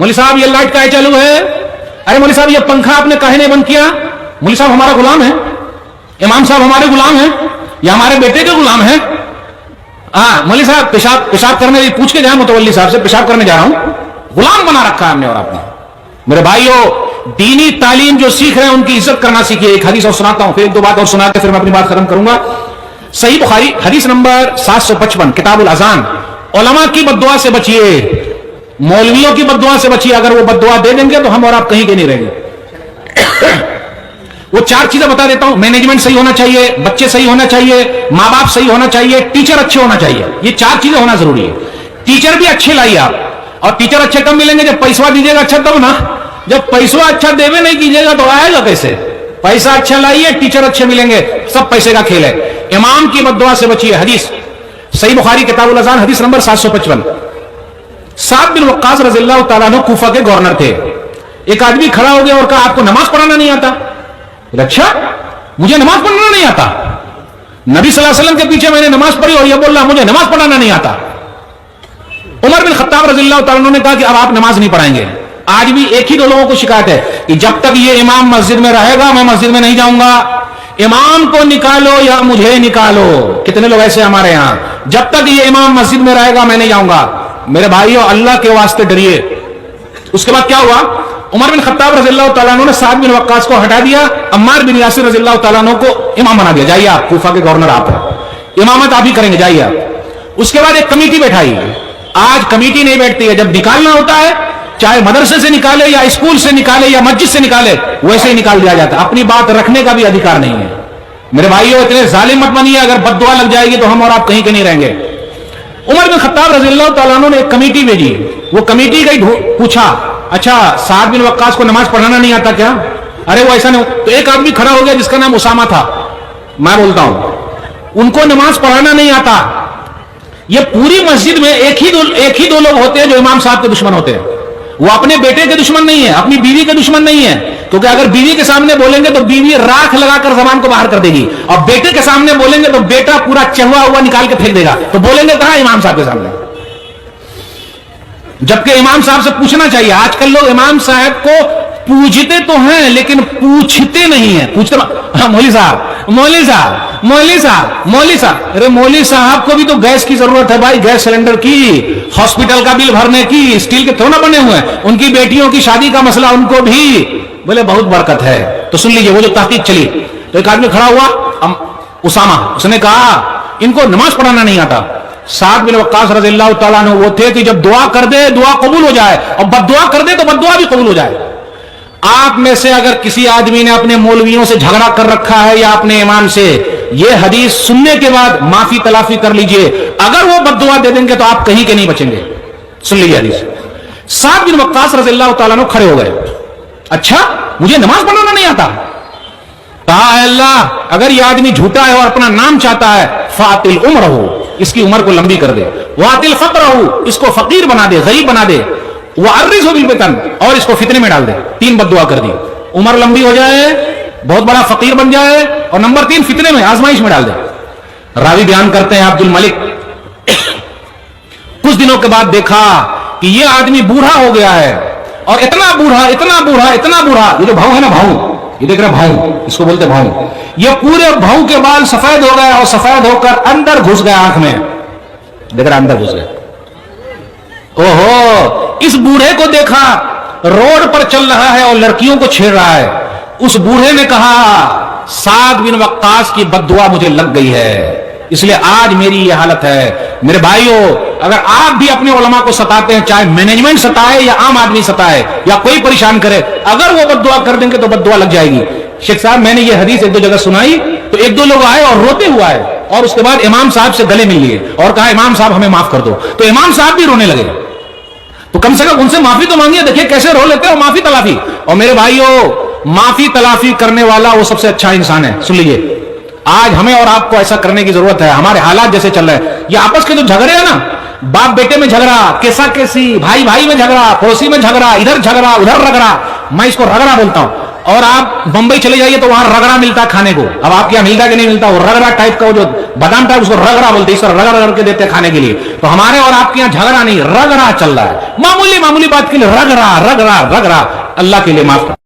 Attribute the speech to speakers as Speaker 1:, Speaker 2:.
Speaker 1: मौलवी साहब ये लाइट काहे चालू है, अरे मौलवी साहब ये पंखा आपने काहे नहीं बंद किया, मौलवी साहब हमारा गुलाम है, इमाम साहब हमारे गुलाम है या हमारे बेटे के गुलाम है। हाँ मौलवी साहब पेशाब करने पूछ के जाए मुतवल्ली साहब से, पेशाब करने जा रहा हूं, गुलाम बना रखा है हमने और आपने। मेरे भाइयों, दीनी तालीम जो सीख रहे हैं उनकी इज्जत करना सीखिए। एक हदीस और सुनाता हूं, फिर एक दो बात और सुना के फिर मैं अपनी बात खत्म करूंगा। सही बुखारी हदीस नंबर 755 किताबुल अजान, उलमा की बद्दुआ से बचिए, मौलवियों की बद्दुआ से बचिए। अगर वो बद्दुआ दे देंगे तो हम और आप कहीं के नहीं रहेंगे। वो 4 चीजें बता देता हूं। मैनेजमेंट सही होना चाहिए, बच्चे सही होना चाहिए, माँ बाप सही होना चाहिए, टीचर अच्छे होना चाहिए। ये 4 चीजें होना जरूरी है। टीचर भी अच्छे लाइए आप, और टीचर अच्छे कब मिलेंगे, जब पैसा दीजिएगा अच्छा तब ना। जब पैसा अच्छा देवे नहीं कीजिएगा तो आएगा कैसे। पैसा अच्छा लाइए, टीचर अच्छे मिलेंगे, सब पैसे का खेल है। इमाम की बद्दुआ से बचिए। हदीस सही बुखारी किताबुल अज़ान हदीस नंबर 755। साद बिन वक्कास रज़ियल्लाहु ताला अन्हु कूफा के गवर्नर थे। एक आदमी खड़ा हो गया और कहा आपको नमाज पढ़ाना नहीं आता। अच्छा, मुझे नमाज पढ़ना नहीं आता, नबी सल्लल्लाहु अलैहि वसल्लम के पीछे मैंने नमाज पढ़ी और यह बोल रहा मुझे नमाज पढ़ाना नहीं आता। उमर बिन खत्ताब रज़ियल्लाहु ताला अन्हु ने कहा कि अब आप नमाज नहीं पढ़ाएंगे। आज भी एक ही दो लोगों को शिकायत है कि जब तक ये इमाम मस्जिद में रहेगा मैं मस्जिद में नहीं जाऊंगा, इमाम को निकालो या मुझे निकालो। कितने लोग ऐसे हमारे यहां, जब तक ये इमाम मस्जिद में रहेगा मैं नहीं जाऊंगा। मेरे भाइयों, अल्लाह के वास्ते डरिए। उसके बाद क्या हुआ, उमर बिन खत्ताब रज़ियल्लाहु ताला अन्हु ने साद बिन वक्कास को हटा दिया, अम्मार बिन यासिर रज़ियल्लाहु ताला अन्हु को इमाम बना दिया। जाइए आप, कूफा के गवर्नर आप हैं, इमामत आप ही करेंगे, जाइए आप। उसके बाद एक कमेटी बैठाई। आज कमेटी नहीं बैठती है, जब निकालना होता है चाहे मदरसे से निकाले या स्कूल से निकाले या मस्जिद से निकाले, वैसे ही निकाल दिया जाता है। अपनी बात रखने का भी अधिकार नहीं है। मेरे भाइयों, इतने जालिम मत बनिए, अगर बद्दुआ लग जाएगी तो हम और आप कहीं के नहीं रहेंगे। उमर बिन खत्ताब रज़ियल्लाहु ताला अन्हु ने एक कमेटी भेजी। वो कमेटी गई, पूछा अच्छा साद बिन वक्कास को नमाज पढ़ाना नहीं आता क्या? अरे वो ऐसा नहीं। तो एक आदमी खड़ा हो गया जिसका नाम उसामा था, मैं बोलता हूं, उनको नमाज पढ़ाना नहीं आता। ये पूरी मस्जिद में एक ही दो लोग होते हैं जो इमाम साहब के दुश्मन होते हैं। वो अपने बेटे के दुश्मन नहीं है, अपनी बीवी के दुश्मन नहीं है, क्योंकि अगर बीवी के सामने बोलेंगे तो बीवी राख लगाकर जबान को बाहर कर देगी, और बेटे के सामने बोलेंगे तो बेटा पूरा चहुआ हुआ निकाल के फेंक देगा। तो बोलेंगे कहां? इमाम साहब के सामने। जबकि इमाम साहब से पूछना चाहिए। आजकल लोग इमाम साहब को पूछते तो हैं लेकिन पूछते नहीं है। पूछते मौलवी साहब, मौलवी साहब, मौलवी साहब, मौलवी साहब। अरे मौलवी साहब को भी तो गैस की जरूरत है भाई, गैस सिलेंडर की, हॉस्पिटल का बिल भरने की, स्टील के थोड़ा बने हुए हैं, उनकी बेटियों की शादी का मसला, उनको भी बोले बहुत बरकत है। तो सुन लीजिए, वो जो तहकीक चली तो एक आदमी खड़ा हुआ, उसामा, उसने कहा इनको नमाज पढ़ाना नहीं आता। साद बिन वक्कास रज़ियल्लाहु ताला अन्हु वो थे कि जब दुआ कर दे दुआ कबूल हो जाए, और बद्दुआ कर दे तो बद्दुआ भी कबूल हो जाए। आप में से अगर किसी आदमी ने अपने मौलवियों से झगड़ा कर रखा है या अपने इमाम से, यह हदीस सुनने के बाद माफी तलाफी कर लीजिए। अगर वो बद्दुआ दे देंगे तो आप कहीं के नहीं बचेंगे। सुन लीजिए हदीस। साद बिन वक्कास रज़ियल्लाहु ताला अन्हु खड़े हो गए। अच्छा, मुझे नमाज पढ़ाना नहीं आता। कहा अल्लाह, अगर यह आदमी झूठा है और अपना नाम चाहता है, फातिल उम्र हो, इसकी उम्र को लंबी कर दे, वातिल फक्र हो, इसको फकीर बना दे, गरीब बना दे, वारिस हो बिलबतन, और इसको फितने में डाल दे। 3 बद्दुआ कर दी, उम्र लंबी हो जाए, बहुत बड़ा फकीर बन जाए, और नंबर 3 फितने में, आजमाइश में डाल दे। रावी बयान करते हैं अब्दुल मलिक, कुछ दिनों के बाद देखा कि यह आदमी बूढ़ा हो गया है, और इतना बूढ़ा, इतना बूढ़ा, इतना बूढ़ा, ये जो भाव है ना, भाव, ये देख रहे भाव, इसको बोलते भाव, ये पूरे भाव के बाल सफेद हो गए और सफेद होकर अंदर घुस गया आंख में, देख रहे अंदर घुस गए। ओहो, इस बूढ़े को देखा रोड पर चल रहा है और लड़कियों को छेड़ रहा है। उस बूढ़े ने कहा साद बिन वक्कास की बद्दुआ मुझे लग गई है, इसलिए आज मेरी यह हालत है। मेरे भाइयों, अगर आप भी अपने उलमा को सताते हैं, चाहे मैनेजमेंट सताए या आम आदमी सताए या कोई परेशान करे, अगर वो बद्दुआ कर देंगे तो बद्दुआ लग जाएगी। शेख साहब, मैंने ये हदीस 1-2 जगह सुनाई तो 1-2 लोग आए और रोते हुए आए, और उसके बाद इमाम साहब से गले मिल लिए और कहा इमाम साहब हमें माफ कर दो। तो इमाम साहब भी रोने लगे। तो कम से कम उनसे माफी तो मांगिए, देखिए कैसे रो लेते हो माफी तलाफी। और मेरे भाइयों, माफी तलाफी करने वाला वो सबसे अच्छा इंसान है। सुन लीजिए, आज हमें और आपको ऐसा करने की जरूरत है। हमारे हालात जैसे चल रहे हैं, ये आपस के जो झगड़े हैं ना, बाप बेटे में झगड़ा, कैसा भाई भाई में झगड़ा, पड़ोसी में झगड़ा, इधर झगड़ा उधर रगड़ा, मैं इसको रगड़ा बोलता हूं। اور آپ بمبئی چلے جائیے تو وہاں رگڑا ملتا کھانے کو. اب آپ کے یہاں ملتا کہ نہیں ملتا؟ وہ رگڑا ٹائپ کا, وہ جو بادام ٹائپ, اس کو رگڑا بولتے ہیں, اس طرح رگڑ رگڑ کے دیتے کھانے کے لیے. تو ہمارے اور آپ کے یہاں جھگڑا نہیں, رگڑا چل رہا ہے, معمولی معمولی بات کے لیے رگڑا رگڑا رگڑا. اللہ کے لیے معاف کر.